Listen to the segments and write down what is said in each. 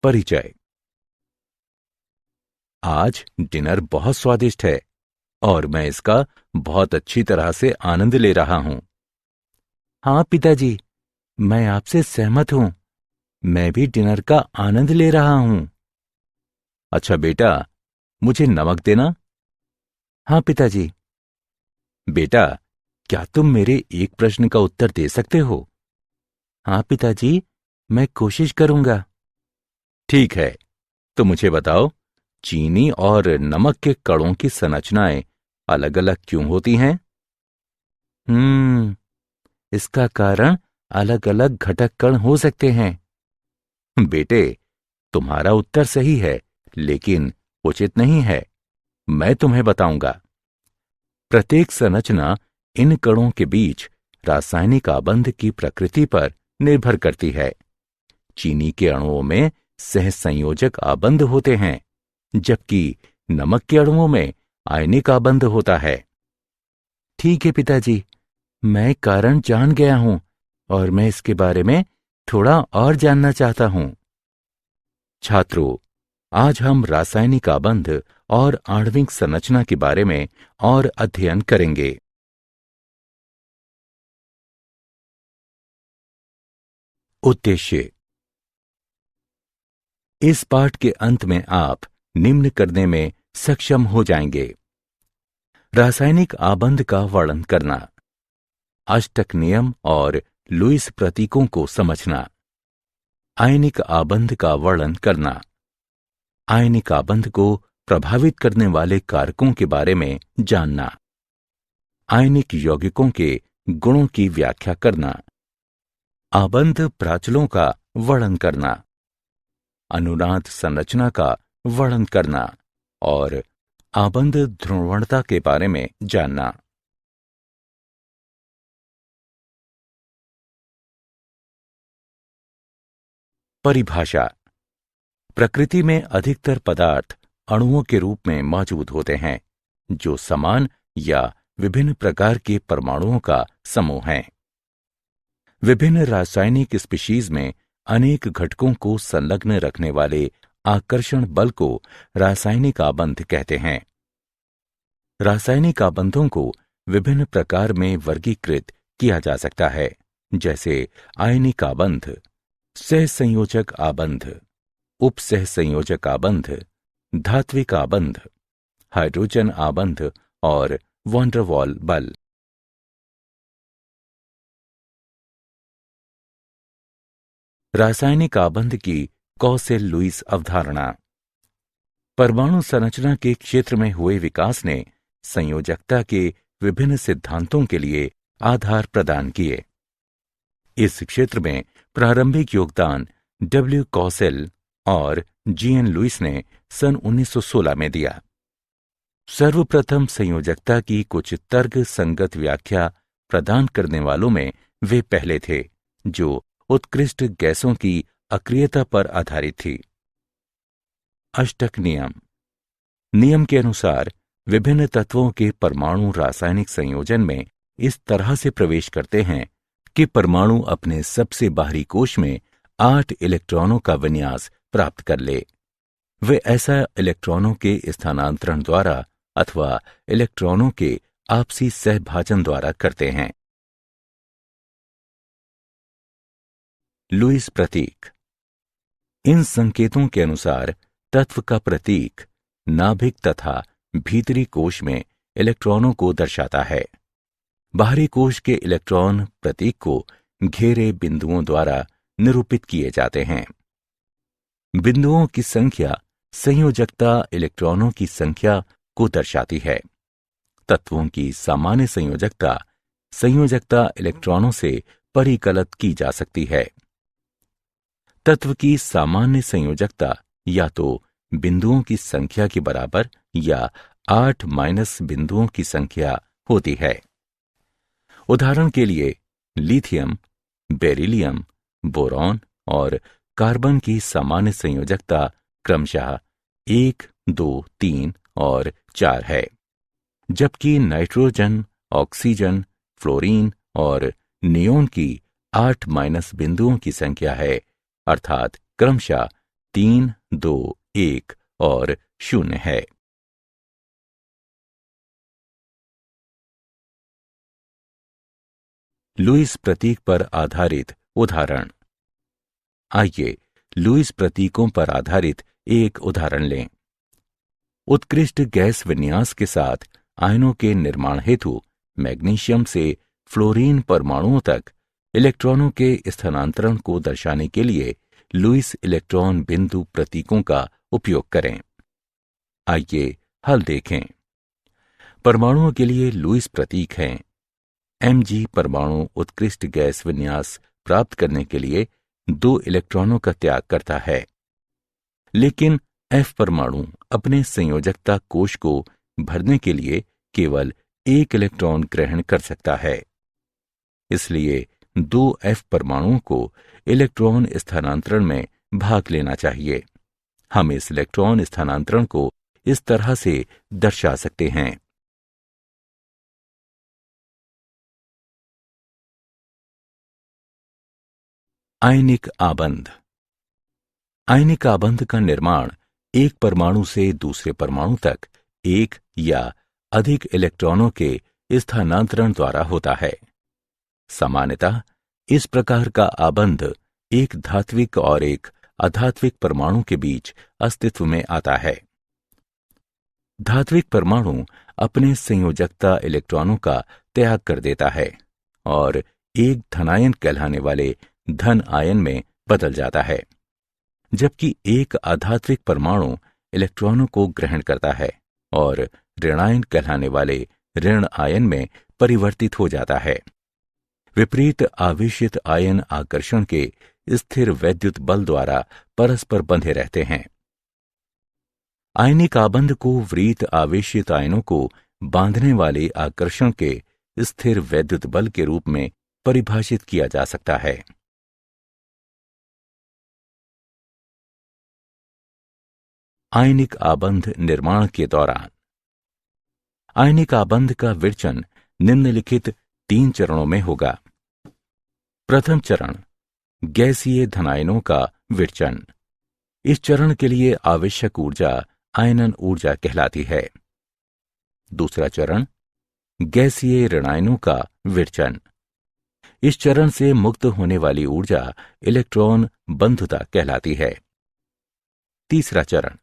परिचय। आज डिनर बहुत स्वादिष्ट है और मैं इसका बहुत अच्छी तरह से आनंद ले रहा हूं। हाँ पिताजी, मैं आपसे सहमत हूं। मैं भी डिनर का आनंद ले रहा हूं। अच्छा बेटा, मुझे नमक देना। हाँ पिताजी। बेटा, क्या तुम मेरे एक प्रश्न का उत्तर दे सकते हो? हाँ पिताजी, मैं कोशिश करूंगा। ठीक है, तो मुझे बताओ, चीनी और नमक के कणों की संरचनाएं अलग अलग क्यों होती हैं? इसका कारण अलग अलग घटक कण हो सकते हैं। बेटे, तुम्हारा उत्तर सही है, लेकिन उचित नहीं है। मैं तुम्हें बताऊंगा। प्रत्येक संरचना इन कणों के बीच रासायनिक आबंध की प्रकृति पर निर्भर करती है। चीनी के अणुओं में सहसंयोजक आबंध होते हैं, जबकि नमक के अणुओं में आयनिक आबंध होता है। ठीक है पिताजी, मैं कारण जान गया हूं और मैं इसके बारे में थोड़ा और जानना चाहता हूं। छात्रों, आज हम रासायनिक आबंध और आणविक संरचना के बारे में और अध्ययन करेंगे। उद्देश्य। इस पाठ के अंत में आप निम्न करने में सक्षम हो जाएंगे: रासायनिक आबंध का वर्णन करना, अष्टक नियम और लुईस प्रतीकों को समझना, आयनिक आबंध का वर्णन करना, आयनिक आबंध को प्रभावित करने वाले कारकों के बारे में जानना, आयनिक यौगिकों के गुणों की व्याख्या करना, आबंध प्राचलों का वर्णन करना, अनुनाद संरचना का वर्णन करना और आबंध ध्रुवणता के बारे में जानना। परिभाषा। प्रकृति में अधिकतर पदार्थ अणुओं के रूप में मौजूद होते हैं, जो समान या विभिन्न प्रकार के परमाणुओं का समूह हैं। विभिन्न रासायनिक स्पीशीज में अनेक घटकों को संलग्न रखने वाले आकर्षण बल को रासायनिक आबंध कहते हैं। रासायनिक आबंधों को विभिन्न प्रकार में वर्गीकृत किया जा सकता है, जैसे आयनिक आबंध, सहसंयोजक आबंध, उपसहसंयोजक आबंध, धात्विक आबंध, हाइड्रोजन आबंध और वॉन्डरवॉल बल। रासायनिक आबंध की कॉसेल-लुईस अवधारणा। परमाणु संरचना के क्षेत्र में हुए विकास ने संयोजकता के विभिन्न सिद्धांतों के लिए आधार प्रदान किए। इस क्षेत्र में प्रारंभिक योगदान डब्ल्यू कॉसेल और जीएन लुईस ने सन 1916 में दिया। सर्वप्रथम संयोजकता की कुछ तर्क संगत व्याख्या प्रदान करने वालों में वे पहले थे, जो उत्कृष्ट गैसों की अक्रियता पर आधारित थी। अष्टक नियम। नियम के अनुसार विभिन्न तत्वों के परमाणु रासायनिक संयोजन में इस तरह से प्रवेश करते हैं कि परमाणु अपने सबसे बाहरी कोश में 8 इलेक्ट्रॉनों का विन्यास प्राप्त कर ले। वे ऐसा इलेक्ट्रॉनों के स्थानांतरण द्वारा अथवा इलेक्ट्रॉनों के आपसी सहभाजन द्वारा करते हैं। लुईस प्रतीक। इन संकेतों के अनुसार तत्व का प्रतीक नाभिक तथा भीतरी कोश में इलेक्ट्रॉनों को दर्शाता है। बाहरी कोश के इलेक्ट्रॉन प्रतीक को घेरे बिंदुओं द्वारा निरूपित किए जाते हैं। बिंदुओं की संख्या संयोजकता इलेक्ट्रॉनों की संख्या को दर्शाती है। तत्वों की सामान्य संयोजकता इलेक्ट्रॉनों से परिकलित की जा सकती है। तत्व की सामान्य संयोजकता या तो बिंदुओं की संख्या के बराबर या 8 माइनस बिंदुओं की संख्या होती है। उदाहरण के लिए लिथियम, बेरिलियम, बोरॉन और कार्बन की सामान्य संयोजकता क्रमशः 1, 2, 3 और 4 है, जबकि नाइट्रोजन, ऑक्सीजन, फ्लोरीन और नियोन की 8 माइनस बिंदुओं की संख्या है, अर्थात क्रमशः 3, 2, 1 और 0 है। लुईस प्रतीक पर आधारित उदाहरण। आइए लुईस प्रतीकों पर आधारित एक उदाहरण लें। उत्कृष्ट गैस विन्यास के साथ आयनों के निर्माण हेतु मैग्नीशियम से फ्लोरीन परमाणुओं तक इलेक्ट्रॉनों के स्थानांतरण को दर्शाने के लिए लुईस इलेक्ट्रॉन बिंदु प्रतीकों का उपयोग करें। आइए हल देखें। परमाणुओं के लिए लुईस प्रतीक हैं। Mg परमाणु उत्कृष्ट गैस विन्यास प्राप्त करने के लिए 2 इलेक्ट्रॉनों का त्याग करता है, लेकिन F परमाणु अपने संयोजकता कोश को भरने के लिए केवल 1 इलेक्ट्रॉन ग्रहण कर सकता है। इसलिए 2 F परमाणुओं को इलेक्ट्रॉन स्थानांतरण में भाग लेना चाहिए। हम इस इलेक्ट्रॉन स्थानांतरण को इस तरह से दर्शा सकते हैं। आयनिक आबंध। आयनिक आबंध का निर्माण एक परमाणु से दूसरे परमाणु तक एक या अधिक इलेक्ट्रॉनों के स्थानांतरण द्वारा होता है। सामान्यतः इस प्रकार का आबंध एक धात्विक और एक अधात्विक परमाणु के बीच अस्तित्व में आता है। धात्विक परमाणु अपने संयोजकता इलेक्ट्रॉनों का त्याग कर देता है और एक धनायन कहलाने वाले धन आयन में बदल जाता है, जबकि एक अधात्विक परमाणु इलेक्ट्रॉनों को ग्रहण करता है और ऋणायन कहलाने वाले ऋण आयन में परिवर्तित हो जाता है। विपरीत आवेशित आयन आकर्षण के स्थिर वैद्युत बल द्वारा परस्पर बंधे रहते हैं। आयनिक आबंध को विपरीत आवेशित आयनों को बांधने वाले आकर्षण के स्थिर वैद्युत बल के रूप में परिभाषित किया जा सकता है। आयनिक आबंध निर्माण के दौरान आयनिक आबंध का विरचन निम्नलिखित 3 चरणों में होगा। प्रथम चरण, गैसीय धनायनों का विरचन। इस चरण के लिए आवश्यक ऊर्जा आयनन ऊर्जा कहलाती है। दूसरा चरण, गैसीय ऋणायनों का विरचन। इस चरण से मुक्त होने वाली ऊर्जा इलेक्ट्रॉन बंधुता कहलाती है। तीसरा चरण,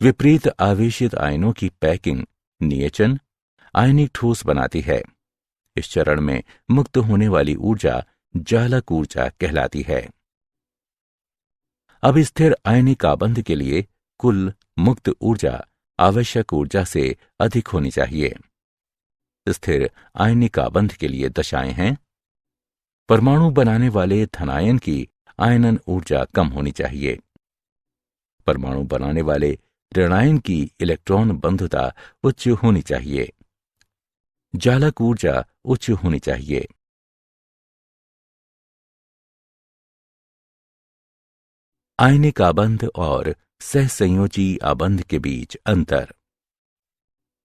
विपरीत आवेशित आयनों की पैकिंग नियचन आयनिक ठोस बनाती है। इस चरण में मुक्त होने वाली ऊर्जा जालक ऊर्जा कहलाती है। अब स्थिर आयनिक आबंध के लिए कुल मुक्त ऊर्जा आवश्यक ऊर्जा से अधिक होनी चाहिए। स्थिर आयनिक आबंध के लिए दशाएं हैं। परमाणु बनाने वाले धनायन की आयनन ऊर्जा कम होनी चाहिए। परमाणु बनाने वाले ऋणायन की इलेक्ट्रॉन बंधुता उच्च होनी चाहिए। जालक ऊर्जा उच्च होनी चाहिए। आयनिक आबंध और सहसंयोजी आबंध के बीच अंतर।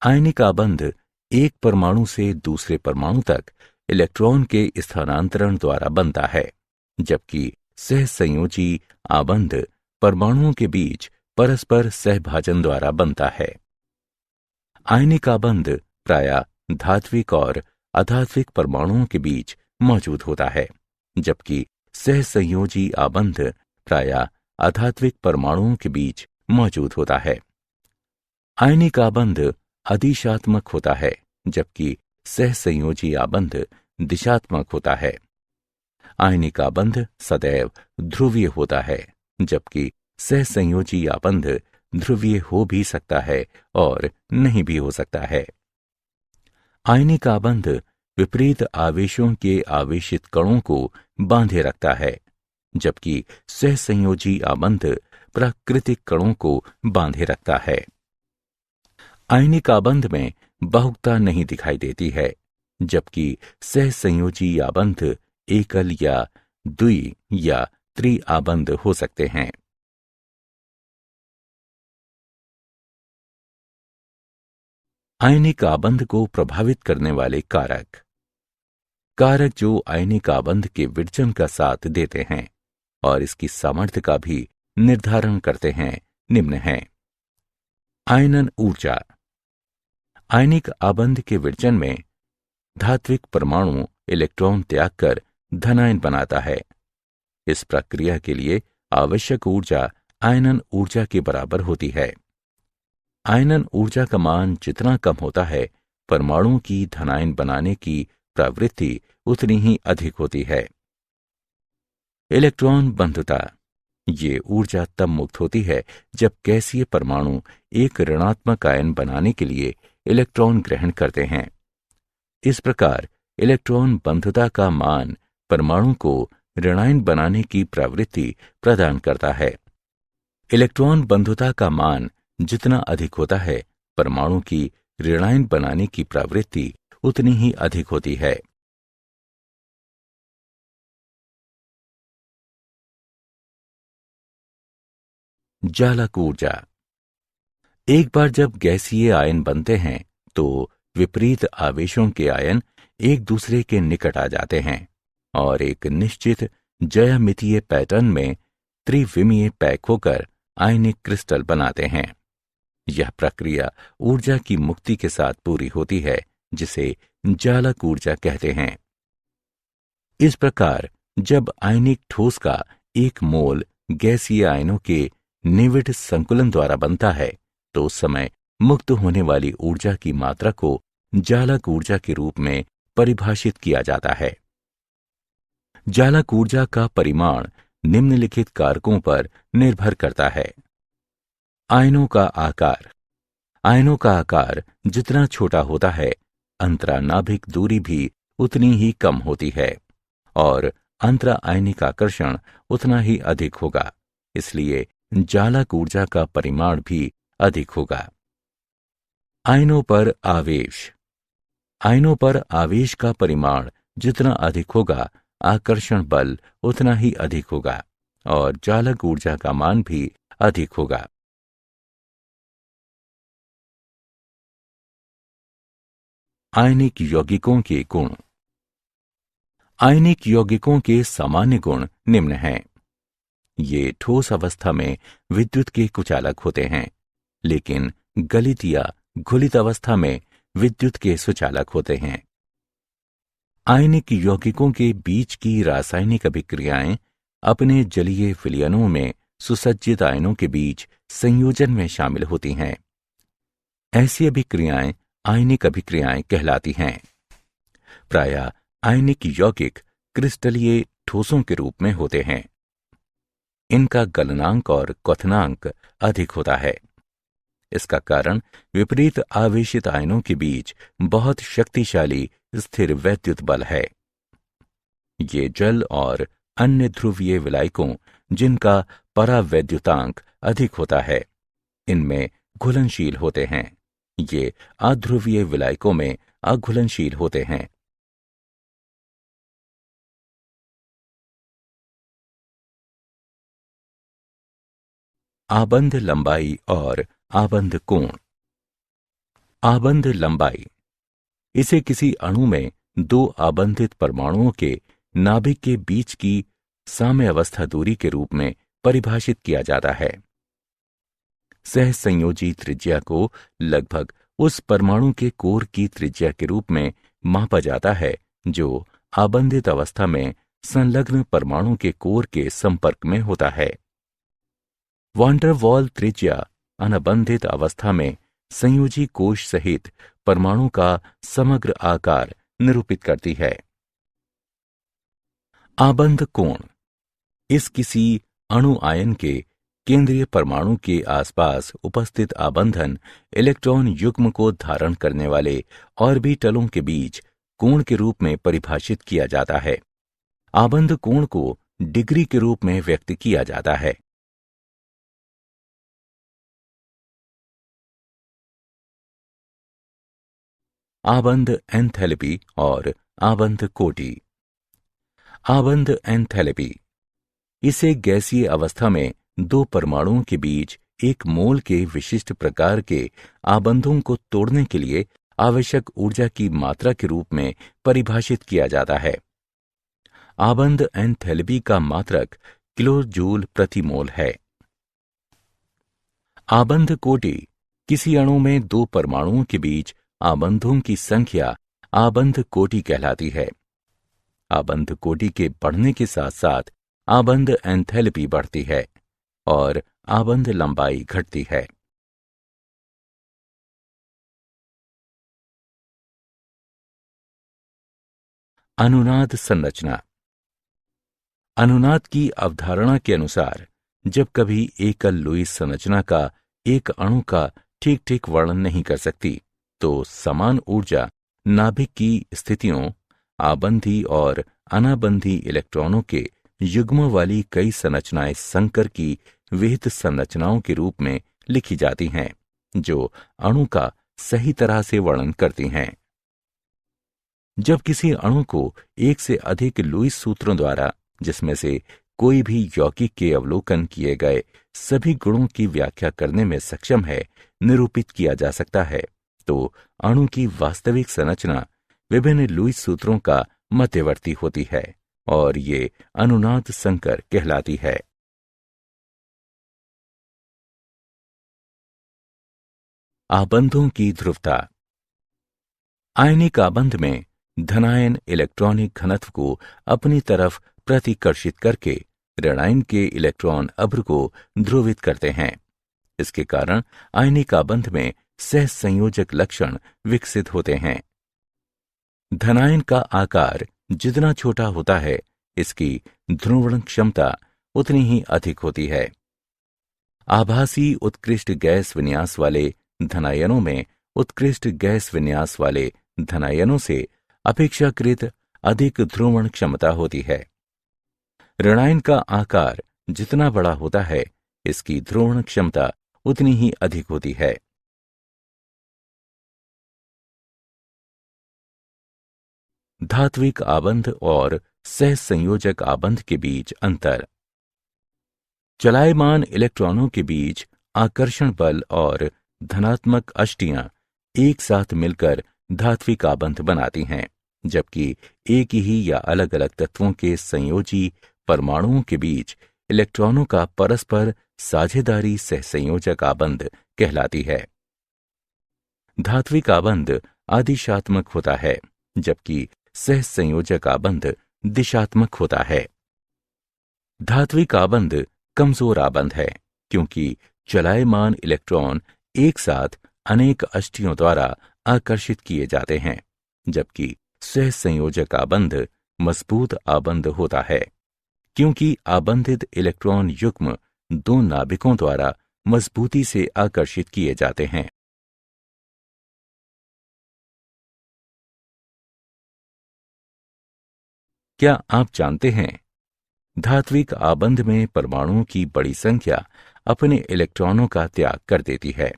आयनिक आबंध एक परमाणु से दूसरे परमाणु तक इलेक्ट्रॉन के स्थानांतरण द्वारा बनता है, जबकि सहसंयोजी आबंध परमाणुओं के बीच परस्पर सहभाजन द्वारा बनता है। आयनिक आबंध प्रायः धात्विक और अधात्विक परमाणुओं के बीच मौजूद होता है, जबकि सहसंयोजी आबंध प्रायः अधात्विक परमाणुओं के बीच मौजूद होता है। आयनिक आबंध अधिशात्मक होता है, जबकि सहसंयोजी आबंध दिशात्मक होता है। आयनिक आबंध सदैव ध्रुवीय होता है, जबकि सहसंयोजी आबंध ध्रुवीय हो भी सकता है और नहीं भी हो सकता है। आयनिक आबंध विपरीत आवेशों के आवेशित कणों को बांधे रखता है, जबकि सहसंयोजी आबंध प्राकृतिक कणों को बांधे रखता है। आयनिक आबंध में बहुकता नहीं दिखाई देती है, जबकि सहसंयोजी आबंध एकल या द्वि या त्रि आबंध हो सकते हैं। आयनिक आबंध को प्रभावित करने वाले कारक। कारक जो आयनिक आबंध के विरचन का साथ देते हैं और इसकी सामर्थ्य का भी निर्धारण करते हैं निम्न हैं। आयनन ऊर्जा। आयनिक आबंध के विरचन में धात्विक परमाणु इलेक्ट्रॉन त्याग कर धनायन बनाता है। इस प्रक्रिया के लिए आवश्यक ऊर्जा आयनन ऊर्जा के बराबर होती है। आयनन ऊर्जा का मान जितना कम होता है, परमाणु की धनायन बनाने की प्रवृत्ति उतनी ही अधिक होती है। इलेक्ट्रॉन बंधुता। ये ऊर्जा तब मुक्त होती है जब गैसीय परमाणु एक ऋणात्मक आयन बनाने के लिए इलेक्ट्रॉन ग्रहण करते हैं। इस प्रकार इलेक्ट्रॉन बंधुता का मान परमाणु को ऋणायन बनाने की प्रवृत्ति प्रदान करता है। इलेक्ट्रॉन बंधुता का मान जितना अधिक होता है, परमाणु की ऋणायन बनाने की प्रवृत्ति उतनी ही अधिक होती है। जालक ऊर्जा। एक बार जब गैसीय आयन बनते हैं तो विपरीत आवेशों के आयन एक दूसरे के निकट आ जाते हैं और एक निश्चित ज्यामितीय पैटर्न में त्रिविमीय पैक होकर आयनिक क्रिस्टल बनाते हैं। यह प्रक्रिया ऊर्जा की मुक्ति के साथ पूरी होती है, जिसे जालक ऊर्जा कहते हैं। इस प्रकार जब आयनिक ठोस का एक मोल गैसीय आयनों के निविड़ संकुलन द्वारा बनता है, तो उस समय मुक्त होने वाली ऊर्जा की मात्रा को जालक ऊर्जा के रूप में परिभाषित किया जाता है। जालक ऊर्जा का परिमाण निम्नलिखित कारकों पर निर्भर करता है। आयनों का आकार। आयनों का आकार जितना छोटा होता है, अंतरानाभिक दूरी भी उतनी ही कम होती है और अंतरा आयनिक आकर्षण उतना ही अधिक होगा। इसलिए जालक ऊर्जा का परिमाण भी अधिक होगा। आयनों पर आवेश। आयनों पर आवेश का परिमाण जितना अधिक होगा, आकर्षण बल उतना ही अधिक होगा और जालक ऊर्जा का मान भी अधिक होगा। आयनिक यौगिकों के गुण। आयनिक यौगिकों के सामान्य गुण निम्न हैं। ये ठोस अवस्था में विद्युत के कुचालक होते हैं, लेकिन गलित या घुलित अवस्था में विद्युत के सुचालक होते हैं। आयनिक यौगिकों के बीच की रासायनिक अभिक्रियाएं अपने जलीय विलयनों में सुसज्जित आयनों के बीच संयोजन में शामिल होती हैं। ऐसी अभिक्रियाएं आयनिक अभिक्रियाएं कहलाती हैं। प्रायः आयनिक यौगिक क्रिस्टलीय ठोसों के रूप में होते हैं। इनका गलनांक और क्वथनांक अधिक होता है। इसका कारण विपरीत आवेशित आयनों के बीच बहुत शक्तिशाली स्थिर वैद्युत बल है। ये जल और अन्य ध्रुवीय विलायकों जिनका परावैद्युतांक अधिक होता है, इनमें घुलनशील होते हैं। ये अध्रुवीय विलायकों में अघुलनशील होते हैं। आबंध लंबाई और आबंध कोण। आबंध लंबाई। इसे किसी अणु में दो आबंधित परमाणुओं के नाभिक के बीच की साम्यावस्था दूरी के रूप में परिभाषित किया जाता है। सहसंयोजी त्रिज्या को लगभग उस परमाणु के कोर की त्रिज्या के रूप में मापा जाता है जो आबंधित अवस्था में संलग्न परमाणु के कोर के संपर्क में होता है। वान डर वाल त्रिज्या अनबंधित अवस्था में संयोजी कोश सहित परमाणु का समग्र आकार निरूपित करती है। आबंध कोण। इस किसी अणु आयन के केंद्रीय परमाणु के आसपास उपस्थित आबंधन इलेक्ट्रॉन युग्म को धारण करने वाले ऑर्बिटलों के बीच कोण के रूप में परिभाषित किया जाता है। आबंध कोण को डिग्री के रूप में व्यक्त किया जाता है। आबंध एंथैल्पी और आबंध कोटि। आबंध एंथैल्पी। इसे गैसीय अवस्था में दो परमाणुओं के बीच एक मोल के विशिष्ट प्रकार के आबंधों को तोड़ने के लिए आवश्यक ऊर्जा की मात्रा के रूप में परिभाषित किया जाता है। आबंध एंथैल्पी का मात्रक किलो जूल प्रति मोल है। आबंध कोटि किसी अणु में दो परमाणुओं के बीच आबंधों की संख्या आबंध कोटि कहलाती है। आबंध कोटि के बढ़ने के साथ साथ आबंध एंथैल्पी बढ़ती है और आबंध लंबाई घटती है। अनुनाद संरचना। अनुनाद की अवधारणा के अनुसार जब कभी एकल लुईस संरचना का एक अणु का ठीक ठीक वर्णन नहीं कर सकती तो समान ऊर्जा नाभिक की स्थितियों, आबंधी और अनाबंधी इलेक्ट्रॉनों के युग्मों वाली कई संरचनाएं संकर की विहित संरचनाओं के रूप में लिखी जाती हैं जो अणु का सही तरह से वर्णन करती हैं। जब किसी अणु को एक से अधिक लुईस सूत्रों द्वारा, जिसमें से कोई भी यौगिक के अवलोकन किए गए सभी गुणों की व्याख्या करने में सक्षम है, निरूपित किया जा सकता है, तो अणु की वास्तविक संरचना विभिन्न लुईस सूत्रों का मध्यवर्ती होती है और ये अनुनाद संकर कहलाती है। आबंधों की ध्रुवता। आयनिक आबंध में धनायन इलेक्ट्रॉनिक घनत्व को अपनी तरफ प्रतिकर्षित करके ऋणायन के इलेक्ट्रॉन अभ्र को ध्रुवित करते हैं। इसके कारण आयनिक आबंध में सहसंयोजक लक्षण विकसित होते हैं। धनायन का आकार जितना छोटा होता है, इसकी ध्रुवण क्षमता उतनी ही अधिक होती है। आभासी उत्कृष्ट गैस विन्यास वाले धनायनों में उत्कृष्ट गैस विन्यास वाले धनायनों से अपेक्षाकृत अधिक ध्रुवण क्षमता होती है। ऋणायन का आकार जितना बड़ा होता है, इसकी ध्रुवण क्षमता उतनी ही अधिक होती है। धात्विक आबंध और सहसंयोजक आबंध के बीच अंतर। चलायमान इलेक्ट्रॉनों के बीच आकर्षण बल और धनात्मक अष्टियां एक साथ मिलकर धात्विक आबंध बनाती हैं, जबकि एक ही या अलग अलग तत्वों के संयोजी परमाणुओं के बीच इलेक्ट्रॉनों का परस्पर साझेदारी सहसंयोजक आबंध कहलाती है। धात्विक आबंध आदिशात्मक होता है, जबकि सहसंयोजक आबंध दिशात्मक होता है। धात्विक आबंध कमजोर आबंध है, क्योंकि चलायमान इलेक्ट्रॉन एक साथ अनेक अष्टियों द्वारा आकर्षित किए जाते हैं, जबकि सहसंयोजक आबंध मजबूत आबंध होता है, क्योंकि आबंधित इलेक्ट्रॉन युग्म दो नाभिकों द्वारा मजबूती से आकर्षित किए जाते हैं। क्या आप जानते हैं, धात्विक आबंध में परमाणुओं की बड़ी संख्या अपने इलेक्ट्रॉनों का त्याग कर देती है।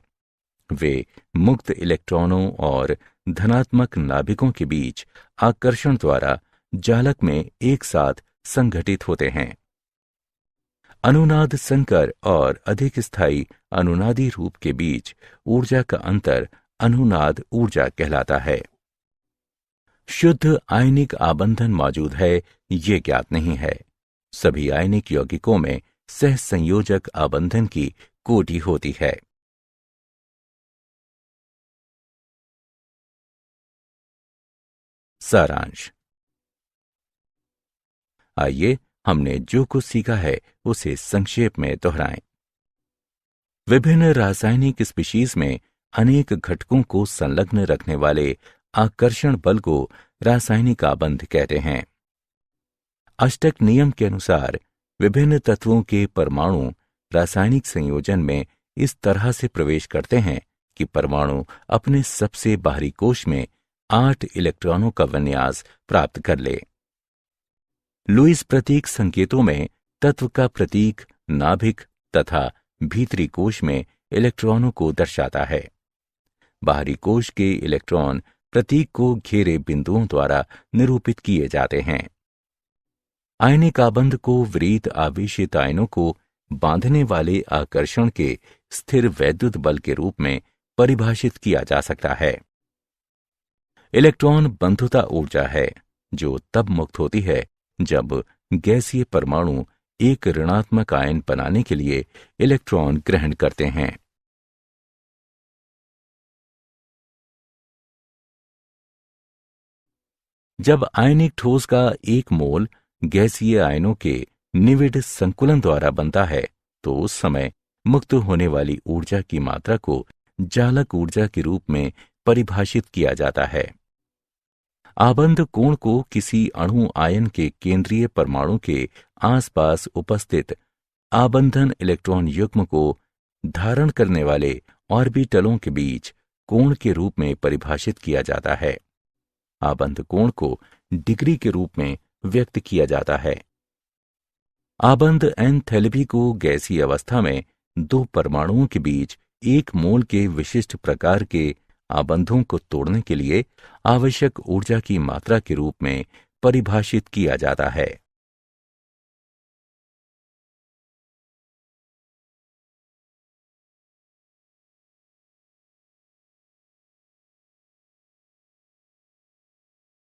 वे मुक्त इलेक्ट्रॉनों और धनात्मक नाभिकों के बीच आकर्षण द्वारा जालक में एक साथ संघटित होते हैं। अनुनाद संकर और अधिक स्थायी अनुनादी रूप के बीच ऊर्जा का अंतर अनुनाद ऊर्जा कहलाता है। शुद्ध आयनिक आबंधन मौजूद है, ये ज्ञात नहीं है। सभी आयनिक यौगिकों में सहसंयोजक आबंधन की कोटि होती है। सारांश। आइए हमने जो कुछ सीखा है उसे संक्षेप में दोहराएं। विभिन्न रासायनिक स्पीशीज में अनेक घटकों को संलग्न रखने वाले आकर्षण बल को रासायनिक आबंध कहते हैं। अष्टक नियम के अनुसार विभिन्न तत्वों के परमाणु रासायनिक संयोजन में इस तरह से प्रवेश करते हैं कि परमाणु अपने सबसे बाहरी कोश में 8 इलेक्ट्रॉनों का विन्यास प्राप्त कर ले। लुईस प्रतीक संकेतों में तत्व का प्रतीक नाभिक तथा भीतरी कोश में इलेक्ट्रॉनों को दर्शाता है। बाहरी कोश के इलेक्ट्रॉन प्रतीक को घेरे बिंदुओं द्वारा निरूपित किए जाते हैं। आयनिक आबंध को विपरीत आवेशित आयनों को बांधने वाले आकर्षण के स्थिर वैद्युत बल के रूप में परिभाषित किया जा सकता है। इलेक्ट्रॉन बंधुता ऊर्जा है, जो तब मुक्त होती है जब गैसीय परमाणु एक ऋणात्मक आयन बनाने के लिए इलेक्ट्रॉन ग्रहण करते हैं जब आयनिक ठोस का एक मोल गैसीय आयनों के निविड़ संकुलन द्वारा बनता है तो उस समय मुक्त होने वाली ऊर्जा की मात्रा को जालक ऊर्जा के रूप में परिभाषित किया जाता है। आबंध कोण को किसी अणु आयन के केंद्रीय परमाणु के आसपास उपस्थित आबंधन इलेक्ट्रॉन युग्म को धारण करने वाले ऑर्बिटलों के बीच कोण के रूप में परिभाषित किया जाता है। आबंध कोण को डिग्री के रूप में व्यक्त किया जाता है। आबंध एंथैल्पी को गैसीय अवस्था में दो परमाणुओं के बीच एक मोल के विशिष्ट प्रकार के आबंधों को तोड़ने के लिए आवश्यक ऊर्जा की मात्रा के रूप में परिभाषित किया जाता है।